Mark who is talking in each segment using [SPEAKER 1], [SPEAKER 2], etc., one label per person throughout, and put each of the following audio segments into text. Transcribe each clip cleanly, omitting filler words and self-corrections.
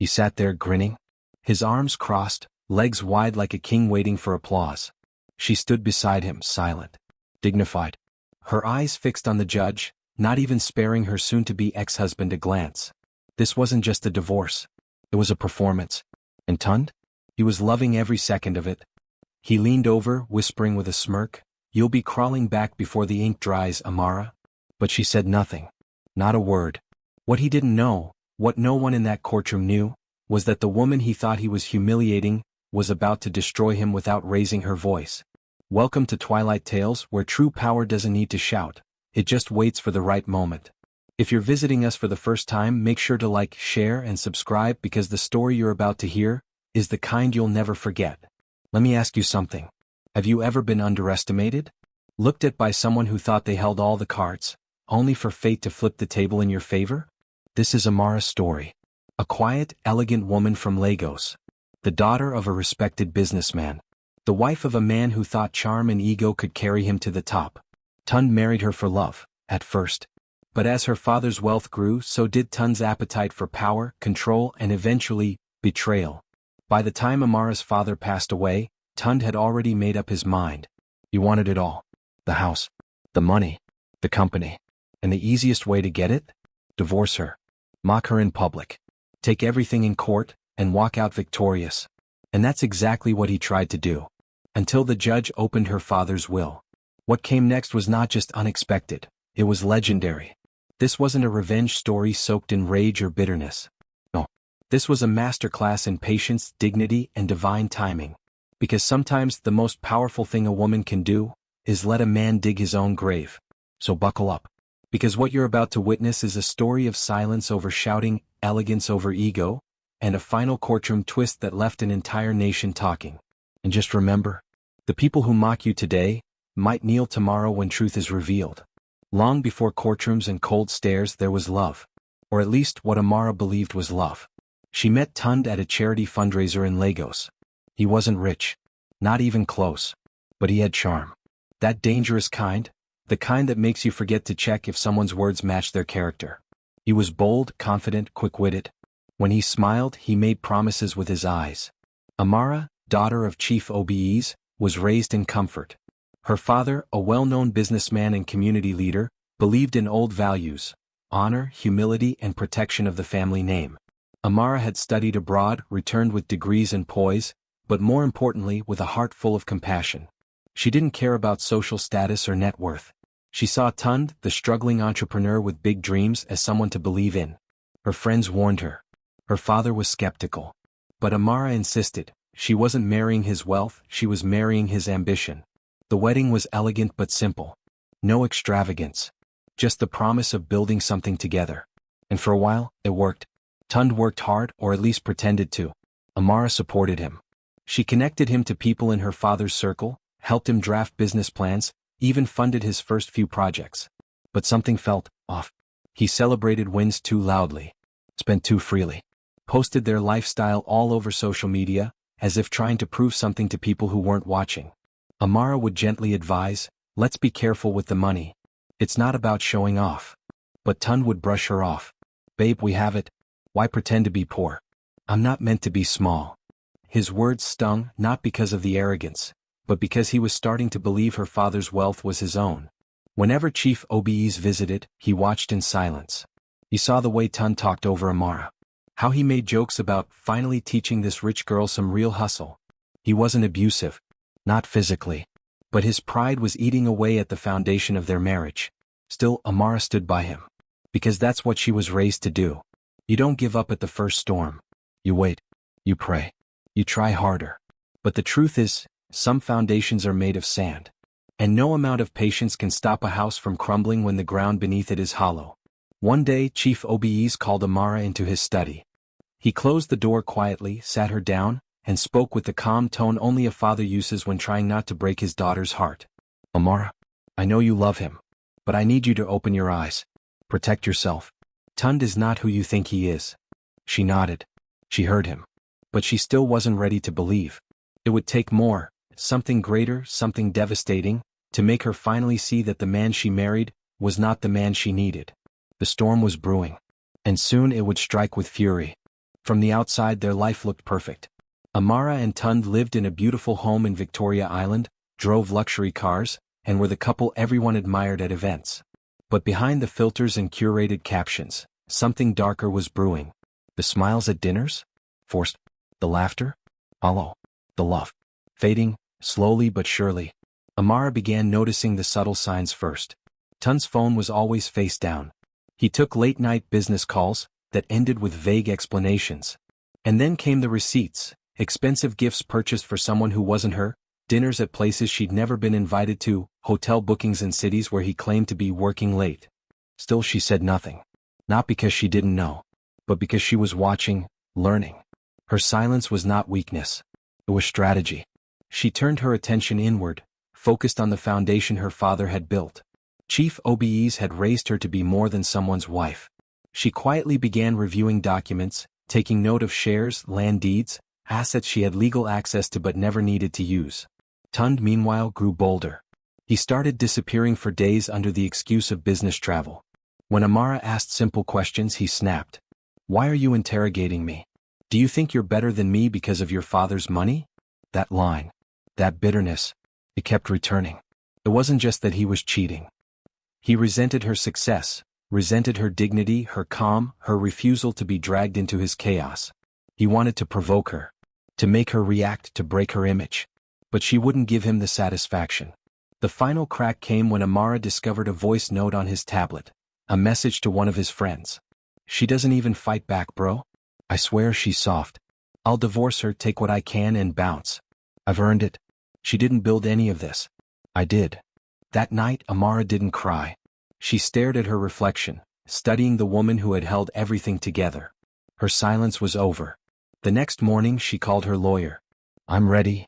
[SPEAKER 1] He sat there grinning, his arms crossed, legs wide like a king waiting for applause. She stood beside him, silent, dignified, her eyes fixed on the judge, not even sparing her soon-to-be ex-husband a glance. This wasn't just a divorce. It was a performance. And Tund? He was loving every second of it. He leaned over, whispering with a smirk, "You'll be crawling back before the ink dries, Amara." But she said nothing. Not a word. What he didn't know, what no one in that courtroom knew, was that the woman he thought he was humiliating was about to destroy him without raising her voice. Welcome to Twilight Tales, where true power doesn't need to shout. It just waits for the right moment. If you're visiting us for the first time, make sure to like, share, and subscribe because the story you're about to hear is the kind you'll never forget. Let me ask you something. Have you ever been underestimated? Looked at by someone who thought they held all the cards, only for fate to flip the table in your favor? This is Amara's story. A quiet, elegant woman from Lagos. The daughter of a respected businessman. The wife of a man who thought charm and ego could carry him to the top. Tund married her for love, at first. But as her father's wealth grew, so did Tund's appetite for power, control, and eventually, betrayal. By the time Amara's father passed away, Tund had already made up his mind. He wanted it all. The house, the money, the company. And the easiest way to get it? Divorce her. Mock her in public. Take everything in court, and walk out victorious. And that's exactly what he tried to do. Until the judge opened her father's will. What came next was not just unexpected, it was legendary. This wasn't a revenge story soaked in rage or bitterness. No. This was a masterclass in patience, dignity, and divine timing. Because sometimes the most powerful thing a woman can do is let a man dig his own grave. So buckle up. Because what you're about to witness is a story of silence over shouting, elegance over ego, and a final courtroom twist that left an entire nation talking. And just remember, the people who mock you today might kneel tomorrow when truth is revealed. Long before courtrooms and cold stares there was love. Or at least what Amara believed was love. She met Tund at a charity fundraiser in Lagos. He wasn't rich. Not even close. But he had charm. That dangerous kind. The kind that makes you forget to check if someone's words match their character. He was bold, confident, quick-witted. When he smiled, he made promises with his eyes. Amara, daughter of Chief OBEs, was raised in comfort. Her father, a well-known businessman and community leader, believed in old values: honor, humility, and protection of the family name. Amara had studied abroad, returned with degrees and poise, but more importantly with a heart full of compassion. She didn't care about social status or net worth. She saw Tund, the struggling entrepreneur with big dreams, as someone to believe in. Her friends warned her. Her father was skeptical. But Amara insisted. She wasn't marrying his wealth, she was marrying his ambition. The wedding was elegant but simple. No extravagance. Just the promise of building something together. And for a while, it worked. Tund worked hard, or at least pretended to. Amara supported him. She connected him to people in her father's circle, helped him draft business plans, even funded his first few projects. But something felt off. He celebrated wins too loudly. Spent too freely. Posted their lifestyle all over social media, as if trying to prove something to people who weren't watching. Amara would gently advise, "Let's be careful with the money. It's not about showing off." But Tund would brush her off. "Babe, we have it. Why pretend to be poor? I'm not meant to be small." His words stung, not because of the arrogance, but because he was starting to believe her father's wealth was his own. Whenever Chief OBEs visited, he watched in silence. He saw the way Tund talked over Amara. How he made jokes about finally teaching this rich girl some real hustle. He wasn't abusive. Not physically. But his pride was eating away at the foundation of their marriage. Still, Amara stood by him. Because that's what she was raised to do. You don't give up at the first storm. You wait. You pray. You try harder. But the truth is, some foundations are made of sand. And no amount of patience can stop a house from crumbling when the ground beneath it is hollow. One day, Chief OBEs called Amara into his study. He closed the door quietly, sat her down, and spoke with the calm tone only a father uses when trying not to break his daughter's heart. "Amara, I know you love him. But I need you to open your eyes. Protect yourself. Tund is not who you think he is." She nodded. She heard him. But she still wasn't ready to believe. It would take more, something greater, something devastating, to make her finally see that the man she married was not the man she needed. The storm was brewing. And soon it would strike with fury. From the outside their life looked perfect. Amara and Tund lived in a beautiful home in Victoria Island, drove luxury cars, and were the couple everyone admired at events. But behind the filters and curated captions, something darker was brewing. The smiles at dinners? Forced. The laughter? Hollow. The love. Fading, slowly but surely. Amara began noticing the subtle signs first. Tund's phone was always face down. He took late-night business calls that ended with vague explanations. And then came the receipts, expensive gifts purchased for someone who wasn't her, dinners at places she'd never been invited to, hotel bookings in cities where he claimed to be working late. Still she said nothing. Not because she didn't know, but because she was watching, learning. Her silence was not weakness. It was strategy. She turned her attention inward, focused on the foundation her father had built. Chief OBEs had raised her to be more than someone's wife. She quietly began reviewing documents, taking note of shares, land deeds, assets she had legal access to but never needed to use. Tund meanwhile grew bolder. He started disappearing for days under the excuse of business travel. When Amara asked simple questions he snapped. "Why are you interrogating me? Do you think you're better than me because of your father's money?" That line. That bitterness. It kept returning. It wasn't just that he was cheating. He resented her success, resented her dignity, her calm, her refusal to be dragged into his chaos. He wanted to provoke her. To make her react, to break her image. But she wouldn't give him the satisfaction. The final crack came when Amara discovered a voice note on his tablet. A message to one of his friends. "She doesn't even fight back, bro. I swear she's soft. I'll divorce her, take what I can and bounce. I've earned it. She didn't build any of this. I did." That night Amara didn't cry. She stared at her reflection, studying the woman who had held everything together. Her silence was over. The next morning she called her lawyer. "I'm ready.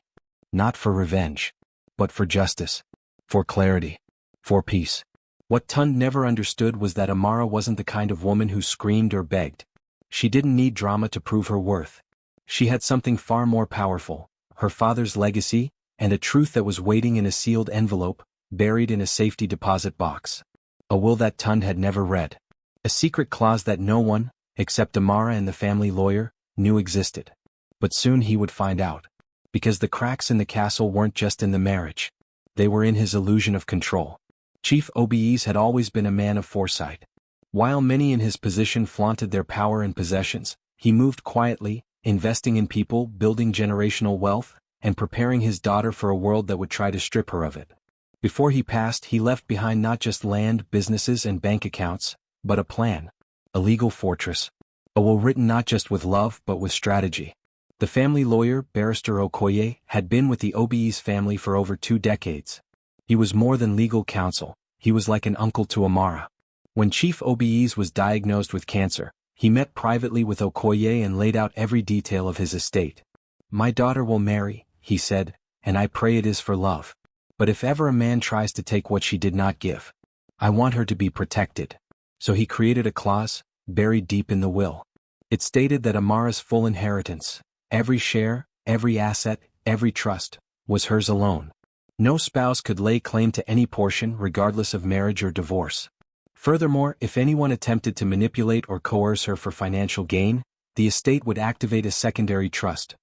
[SPEAKER 1] Not for revenge. But for justice. For clarity. For peace." What Tund never understood was that Amara wasn't the kind of woman who screamed or begged. She didn't need drama to prove her worth. She had something far more powerful, her father's legacy, and a truth that was waiting in a sealed envelope, buried in a safety deposit box. A will that Tund had never read. A secret clause that no one, except Amara and the family lawyer, knew existed. But soon he would find out. Because the cracks in the castle weren't just in the marriage. They were in his illusion of control. Chief OBEs had always been a man of foresight. While many in his position flaunted their power and possessions, he moved quietly, investing in people, building generational wealth, and preparing his daughter for a world that would try to strip her of it. Before he passed, he left behind not just land, businesses, and bank accounts, but a plan. A legal fortress. A will written not just with love but with strategy. The family lawyer, Barrister Okoye, had been with the OBE's family for over 2 decades. He was more than legal counsel, he was like an uncle to Amara. When Chief OBEs was diagnosed with cancer, he met privately with Okoye and laid out every detail of his estate. "My daughter will marry," he said, "and I pray it is for love. But if ever a man tries to take what she did not give, I want her to be protected." So he created a clause, buried deep in the will. It stated that Amara's full inheritance, every share, every asset, every trust, was hers alone. No spouse could lay claim to any portion regardless of marriage or divorce. Furthermore, if anyone attempted to manipulate or coerce her for financial gain, the estate would activate a secondary trust,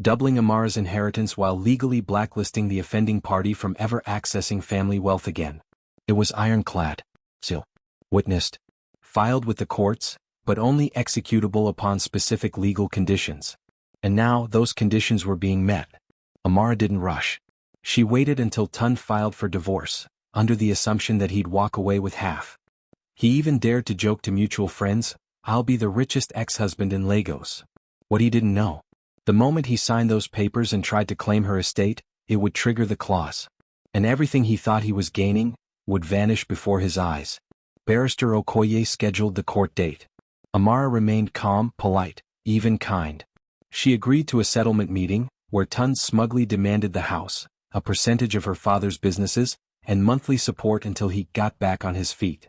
[SPEAKER 1] doubling Amara's inheritance while legally blacklisting the offending party from ever accessing family wealth again. It was ironclad. Sealed. Witnessed. Filed with the courts, but only executable upon specific legal conditions. And now those conditions were being met. Amara didn't rush. She waited until Tund filed for divorce, under the assumption that he'd walk away with half. He even dared to joke to mutual friends, "I'll be the richest ex-husband in Lagos." What he didn't know. The moment he signed those papers and tried to claim her estate, it would trigger the clause. And everything he thought he was gaining would vanish before his eyes. Barrister Okoye scheduled the court date. Amara remained calm, polite, even kind. She agreed to a settlement meeting, where Tund smugly demanded the house, a percentage of her father's businesses, and monthly support until he got back on his feet.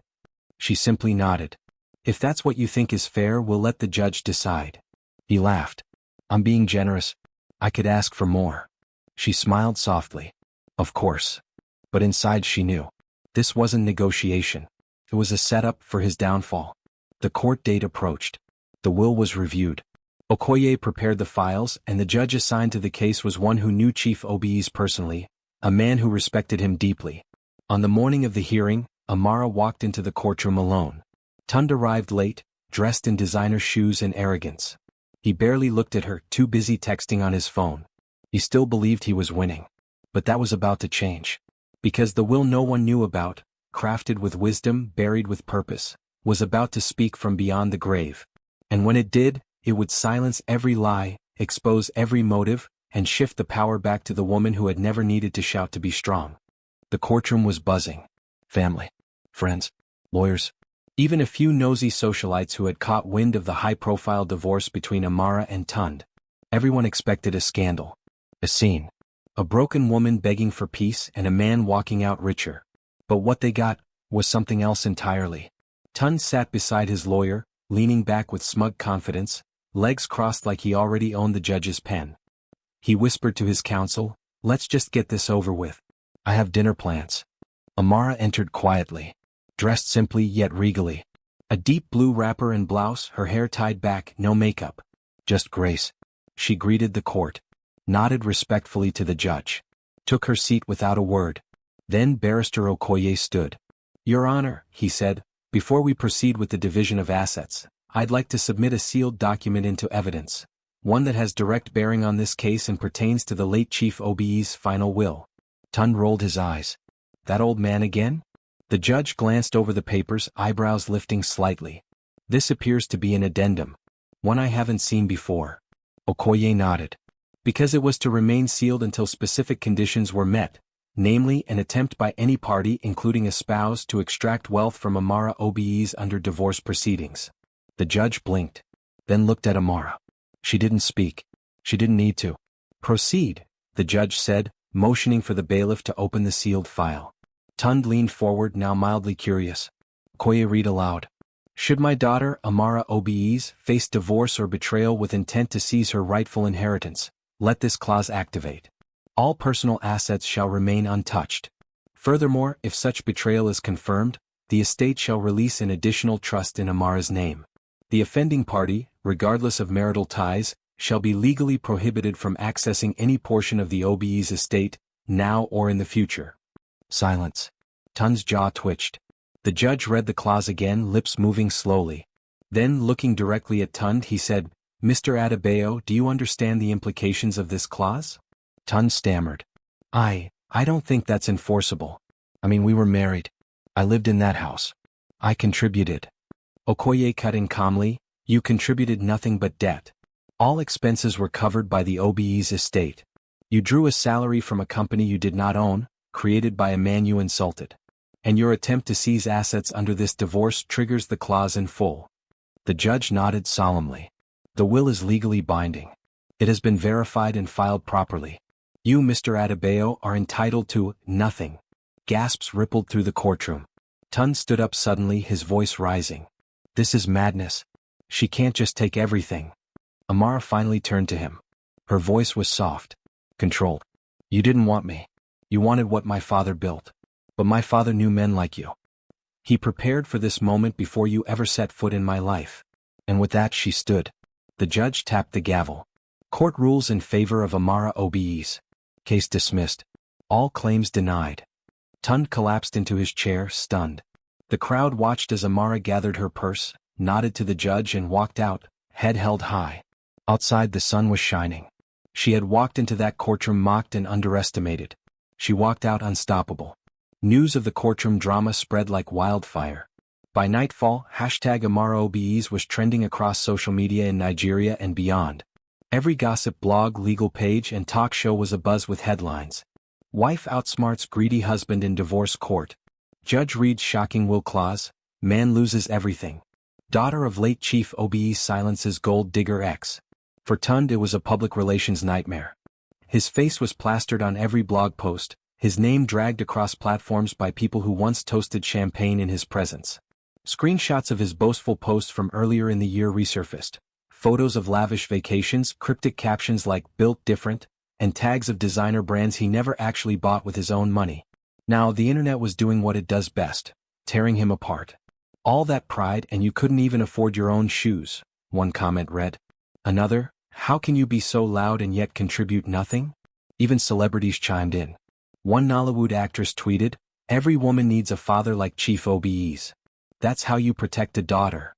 [SPEAKER 1] She simply nodded. "If that's what you think is fair, we'll let the judge decide." He laughed. "I'm being generous. I could ask for more." She smiled softly. Of course. But inside she knew. This wasn't negotiation. It was a setup for his downfall. The court date approached. The will was reviewed. Okoye prepared the files, and the judge assigned to the case was one who knew Chief Obi's personally, a man who respected him deeply. On the morning of the hearing, Amara walked into the courtroom alone. Tund arrived late, dressed in designer shoes and arrogance. He barely looked at her, too busy texting on his phone. He still believed he was winning. But that was about to change. Because the will no one knew about, crafted with wisdom, buried with purpose, was about to speak from beyond the grave. And when it did, it would silence every lie, expose every motive, and shift the power back to the woman who had never needed to shout to be strong. The courtroom was buzzing. Family, friends, lawyers, even a few nosy socialites who had caught wind of the high-profile divorce between Amara and Tund. Everyone expected a scandal. A scene. A broken woman begging for peace and a man walking out richer. But what they got was something else entirely. Tund sat beside his lawyer, leaning back with smug confidence, legs crossed like he already owned the judge's pen. He whispered to his counsel, "Let's just get this over with. I have dinner plans." Amara entered quietly, dressed simply yet regally. A deep blue wrapper and blouse, her hair tied back, no makeup. Just grace. She greeted the court, nodded respectfully to the judge, took her seat without a word. Then Barrister Okoye stood. "Your Honor," he said, "before we proceed with the division of assets, I'd like to submit a sealed document into evidence, one that has direct bearing on this case and pertains to the late Chief Obi's final will." Tund rolled his eyes. "That old man again?" The judge glanced over the papers, eyebrows lifting slightly. "This appears to be an addendum. One I haven't seen before." Okoye nodded. "Because it was to remain sealed until specific conditions were met, namely an attempt by any party including a spouse to extract wealth from Amara Obi's under divorce proceedings." The judge blinked, then looked at Amara. She didn't speak. She didn't need to. "Proceed," the judge said, motioning for the bailiff to open the sealed file. Tund leaned forward, now mildly curious. Okoye read aloud. "Should my daughter, Amara Obi's, face divorce or betrayal with intent to seize her rightful inheritance, let this clause activate. All personal assets shall remain untouched. Furthermore, if such betrayal is confirmed, the estate shall release an additional trust in Amara's name. The offending party, regardless of marital ties, shall be legally prohibited from accessing any portion of the Obi's estate, now or in the future." Silence. Tund's jaw twitched. The judge read the clause again, lips moving slowly. Then, looking directly at Tund, he said, "Mr. Adebayo, do you understand the implications of this clause?" Tund stammered. I don't think that's enforceable. I mean, we were married. I lived in that house. I contributed." Okoye cut in calmly, "You contributed nothing but debt. All expenses were covered by the Obi's estate. You drew a salary from a company you did not own, created by a man you insulted. And your attempt to seize assets under this divorce triggers the clause in full." The judge nodded solemnly. "The will is legally binding. It has been verified and filed properly. You, Mr. Adebayo, are entitled to nothing." Gasps rippled through the courtroom. Tund stood up suddenly, his voice rising. "This is madness. She can't just take everything." Amara finally turned to him. Her voice was soft, controlled. "You didn't want me. You wanted what my father built. But my father knew men like you. He prepared for this moment before you ever set foot in my life." And with that she stood. The judge tapped the gavel. "Court rules in favor of Amara Obi's. Case dismissed. All claims denied." Tund collapsed into his chair, stunned. The crowd watched as Amara gathered her purse, nodded to the judge and walked out, head held high. Outside the sun was shining. She had walked into that courtroom mocked and underestimated. She walked out unstoppable. News of the courtroom drama spread like wildfire. By nightfall, #AmaraOBEs was trending across social media in Nigeria and beyond. Every gossip blog, legal page, and talk show was abuzz with headlines. Wife outsmarts greedy husband in divorce court. Judge reads shocking will clause. Man loses everything. Daughter of late Chief OBE silences gold digger ex. For Tund it was a public relations nightmare. His face was plastered on every blog post, his name dragged across platforms by people who once toasted champagne in his presence. Screenshots of his boastful posts from earlier in the year resurfaced. Photos of lavish vacations, cryptic captions like "built different," and tags of designer brands he never actually bought with his own money. Now the internet was doing what it does best, tearing him apart. "All that pride and you couldn't even afford your own shoes," one comment read. Another, how can you be so loud and yet contribute nothing? Even celebrities chimed in. One Nollywood actress tweeted, every woman needs a father like Chief OBE's. That's how you protect a daughter.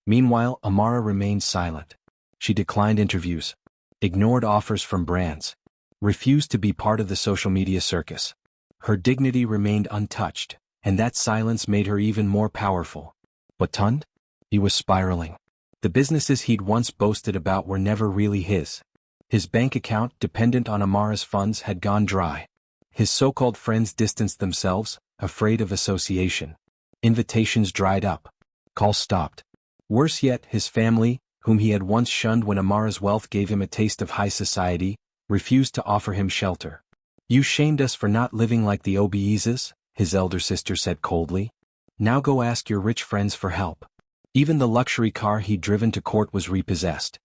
[SPEAKER 1] Meanwhile, Amara remained silent. She declined interviews, ignored offers from brands, refused to be part of the social media circus. Her dignity remained untouched, and that silence made her even more powerful. But Tund? He was spiraling. The businesses he'd once boasted about were never really his. His bank account, dependent on Amara's funds, had gone dry. His so-called friends distanced themselves, afraid of association. Invitations dried up. Calls stopped. Worse yet, his family, whom he had once shunned when Amara's wealth gave him a taste of high society, refused to offer him shelter. You shamed us for not living like the OBEs, his elder sister said coldly. Now go ask your rich friends for help. Even the luxury car he'd driven to court was repossessed.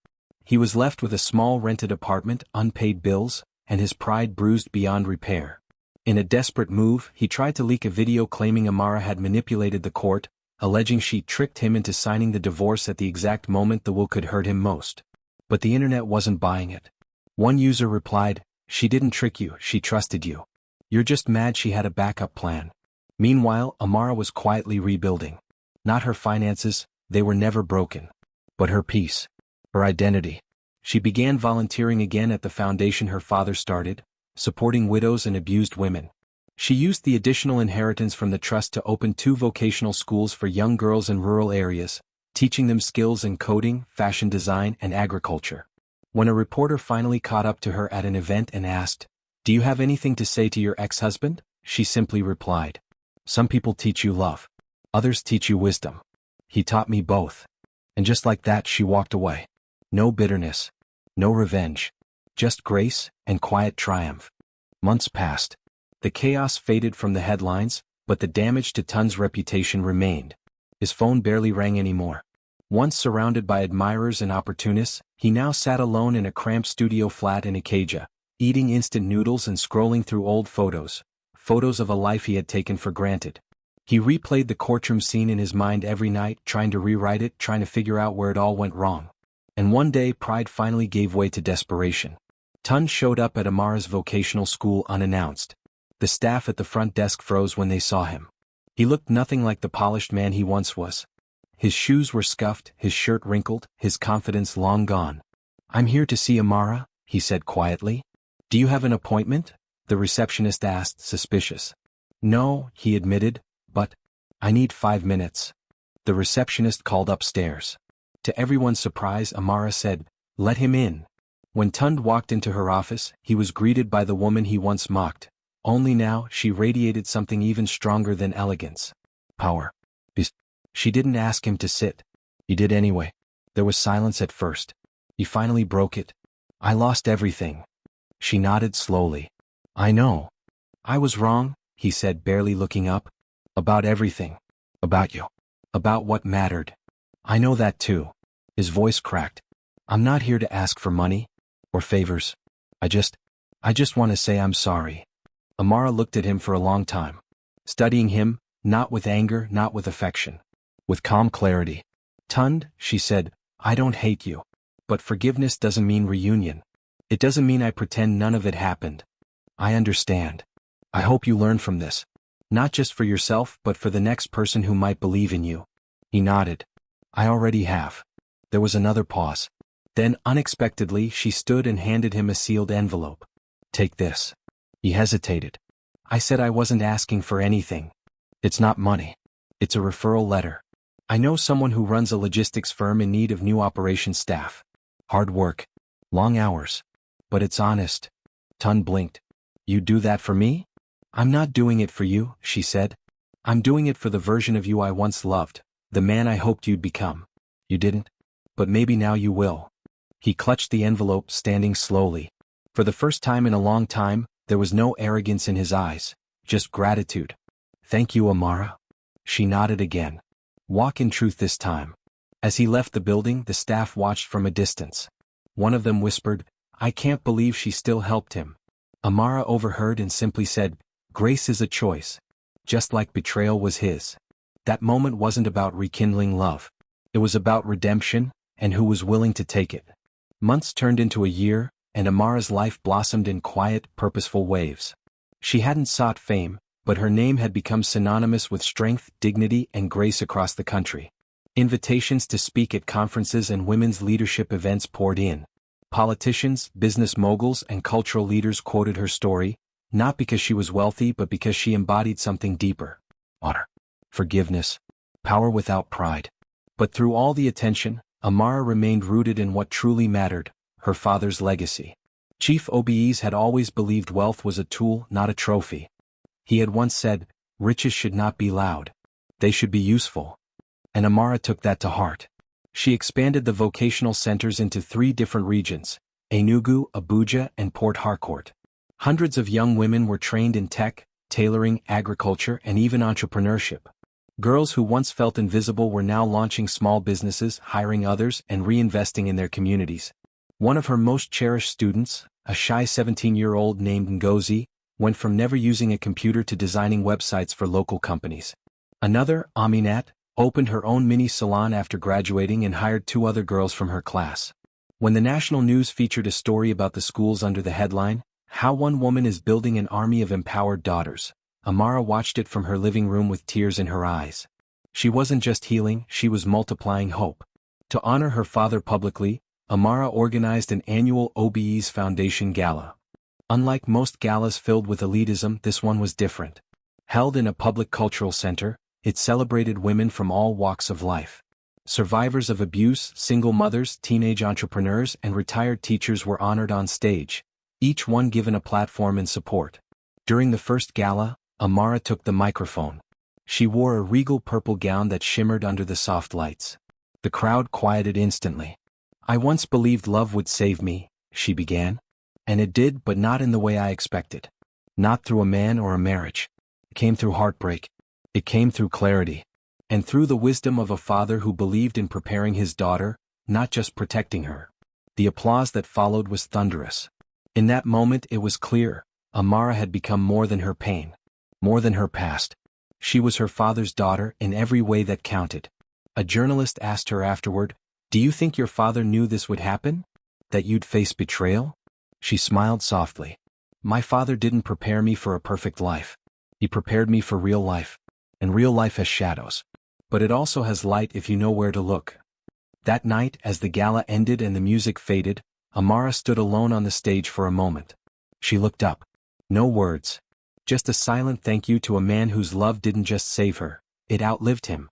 [SPEAKER 1] He was left with a small rented apartment, unpaid bills, and his pride bruised beyond repair. In a desperate move, he tried to leak a video claiming Amara had manipulated the court, alleging she tricked him into signing the divorce at the exact moment the will could hurt him most. But the internet wasn't buying it. One user replied, she didn't trick you, she trusted you. You're just mad she had a backup plan. Meanwhile, Amara was quietly rebuilding. Not her finances, they were never broken. But her peace. Her identity. She began volunteering again at the foundation her father started, supporting widows and abused women. She used the additional inheritance from the trust to open 2 vocational schools for young girls in rural areas, teaching them skills in coding, fashion design, and agriculture. When a reporter finally caught up to her at an event and asked, do you have anything to say to your ex-husband? She simply replied, some people teach you love. Others teach you wisdom. He taught me both. And just like that, she walked away. No bitterness. No revenge. Just grace and quiet triumph. Months passed. The chaos faded from the headlines, but the damage to Tund's reputation remained. His phone barely rang anymore. Once surrounded by admirers and opportunists, he now sat alone in a cramped studio flat in Ikeja, eating instant noodles and scrolling through old photos of a life he had taken for granted. He replayed the courtroom scene in his mind every night, trying to rewrite it, trying to figure out where it all went wrong. And one day pride finally gave way to desperation. Tund showed up at Amara's vocational school unannounced. The staff at the front desk froze when they saw him. He looked nothing like the polished man he once was. His shoes were scuffed, his shirt wrinkled, his confidence long gone. I'm here to see Amara, he said quietly. Do you have an appointment? The receptionist asked, suspicious. No, he admitted, but I need 5 minutes. The receptionist called upstairs. To everyone's surprise, Amara said, let him in. When Tund walked into her office, he was greeted by the woman he once mocked. Only now, she radiated something even stronger than elegance. Power. She didn't ask him to sit. He did anyway. There was silence at first. He finally broke it. I lost everything. She nodded slowly. I know. I was wrong, he said, barely looking up. About everything. About you. About what mattered. I know that too. His voice cracked. I'm not here to ask for money. Or favors. I just want to say I'm sorry. Amara looked at him for a long time. Studying him, not with anger, not with affection. With calm clarity. Tund, she said, I don't hate you. But forgiveness doesn't mean reunion. It doesn't mean I pretend none of it happened. I understand. I hope you learn from this. Not just for yourself, but for the next person who might believe in you. He nodded. I already have. There was another pause. Then, unexpectedly, she stood and handed him a sealed envelope. Take this. He hesitated. I said I wasn't asking for anything. It's not money. It's a referral letter. I know someone who runs a logistics firm in need of new operations staff. Hard work. Long hours. But it's honest. Tund blinked. You do that for me? I'm not doing it for you, she said. I'm doing it for the version of you I once loved, the man I hoped you'd become. You didn't? But maybe now you will. He clutched the envelope, standing slowly. For the first time in a long time, there was no arrogance in his eyes, just gratitude. Thank you, Amara. She nodded again. Walk in truth this time. As he left the building, the staff watched from a distance. One of them whispered, I can't believe she still helped him. Amara overheard and simply said, Grace is a choice. Just like betrayal was his. That moment wasn't about rekindling love. It was about redemption, and who was willing to take it. Months turned into a year, and Amara's life blossomed in quiet, purposeful waves. She hadn't sought fame, but her name had become synonymous with strength, dignity, and grace across the country. Invitations to speak at conferences and women's leadership events poured in. Politicians, business moguls, and cultural leaders quoted her story, not because she was wealthy but because she embodied something deeper. Honor, forgiveness, power without pride. But through all the attention, Amara remained rooted in what truly mattered, her father's legacy. Chief Obies had always believed wealth was a tool, not a trophy. He had once said, riches should not be loud. They should be useful. And Amara took that to heart. She expanded the vocational centers into 3 different regions, Enugu, Abuja, and Port Harcourt. Hundreds of young women were trained in tech, tailoring, agriculture, and even entrepreneurship. Girls who once felt invisible were now launching small businesses, hiring others, and reinvesting in their communities. One of her most cherished students, a shy 17-year-old named Ngozi, went from never using a computer to designing websites for local companies. Another, Aminat, opened her own mini salon after graduating and hired 2 other girls from her class. When the national news featured a story about the schools under the headline, "How One Woman is Building an Army of Empowered Daughters," Amara watched it from her living room with tears in her eyes. She wasn't just healing, she was multiplying hope. To honor her father publicly, Amara organized an annual OBE's Foundation Gala. Unlike most galas filled with elitism, this one was different. Held in a public cultural center, it celebrated women from all walks of life. Survivors of abuse, single mothers, teenage entrepreneurs, and retired teachers were honored on stage, each one given a platform and support. During the first gala, Amara took the microphone. She wore a regal purple gown that shimmered under the soft lights. The crowd quieted instantly. "I once believed love would save me," she began. "And it did, but not in the way I expected. Not through a man or a marriage. It came through heartbreak. It came through clarity. And through the wisdom of a father who believed in preparing his daughter, not just protecting her." The applause that followed was thunderous. In that moment it was clear, Amara had become more than her pain. More than her past. She was her father's daughter in every way that counted. A journalist asked her afterward, "Do you think your father knew this would happen? That you'd face betrayal?" She smiled softly. "My father didn't prepare me for a perfect life. He prepared me for real life. And real life has shadows. But it also has light if you know where to look." That night, as the gala ended and the music faded, Amara stood alone on the stage for a moment. She looked up. No words. Just a silent thank you to a man whose love didn't just save her, it outlived him.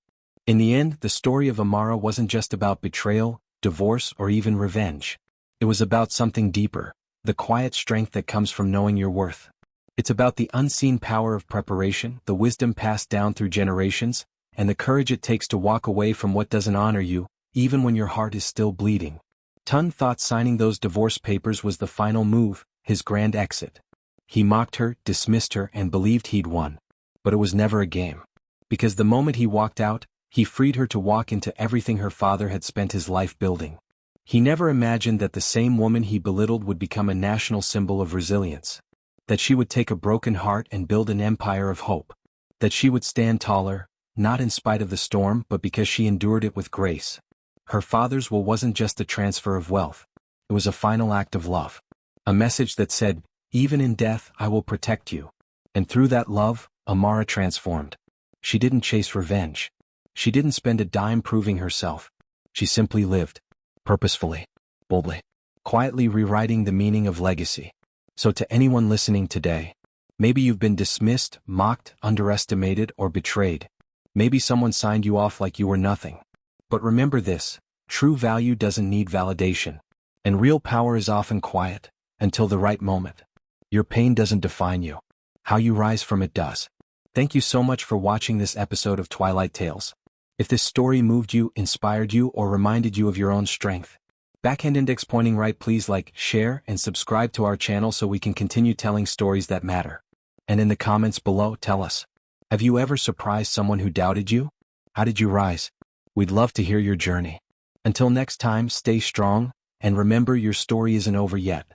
[SPEAKER 1] In the end, the story of Amara wasn't just about betrayal, divorce, or even revenge. It was about something deeper, the quiet strength that comes from knowing your worth. It's about the unseen power of preparation, the wisdom passed down through generations, and the courage it takes to walk away from what doesn't honor you, even when your heart is still bleeding. Tun thought signing those divorce papers was the final move, his grand exit. He mocked her, dismissed her, and believed he'd won. But it was never a game. Because the moment he walked out, he freed her to walk into everything her father had spent his life building. He never imagined that the same woman he belittled would become a national symbol of resilience. That she would take a broken heart and build an empire of hope. That she would stand taller, not in spite of the storm but because she endured it with grace. Her father's will wasn't just a transfer of wealth. It was a final act of love. A message that said, "Even in death, I will protect you." And through that love, Amara transformed. She didn't chase revenge. She didn't spend a dime proving herself. She simply lived. Purposefully. Boldly. Quietly rewriting the meaning of legacy. So to anyone listening today, maybe you've been dismissed, mocked, underestimated, or betrayed. Maybe someone signed you off like you were nothing. But remember this, true value doesn't need validation. And real power is often quiet, until the right moment. Your pain doesn't define you. How you rise from it does. Thank you so much for watching this episode of Twilight Tales. If this story moved you, inspired you, or reminded you of your own strength, backhand index pointing right, please like, share, and subscribe to our channel so we can continue telling stories that matter. And in the comments below, tell us, have you ever surprised someone who doubted you? How did you rise? We'd love to hear your journey. Until next time, stay strong, and remember your story isn't over yet.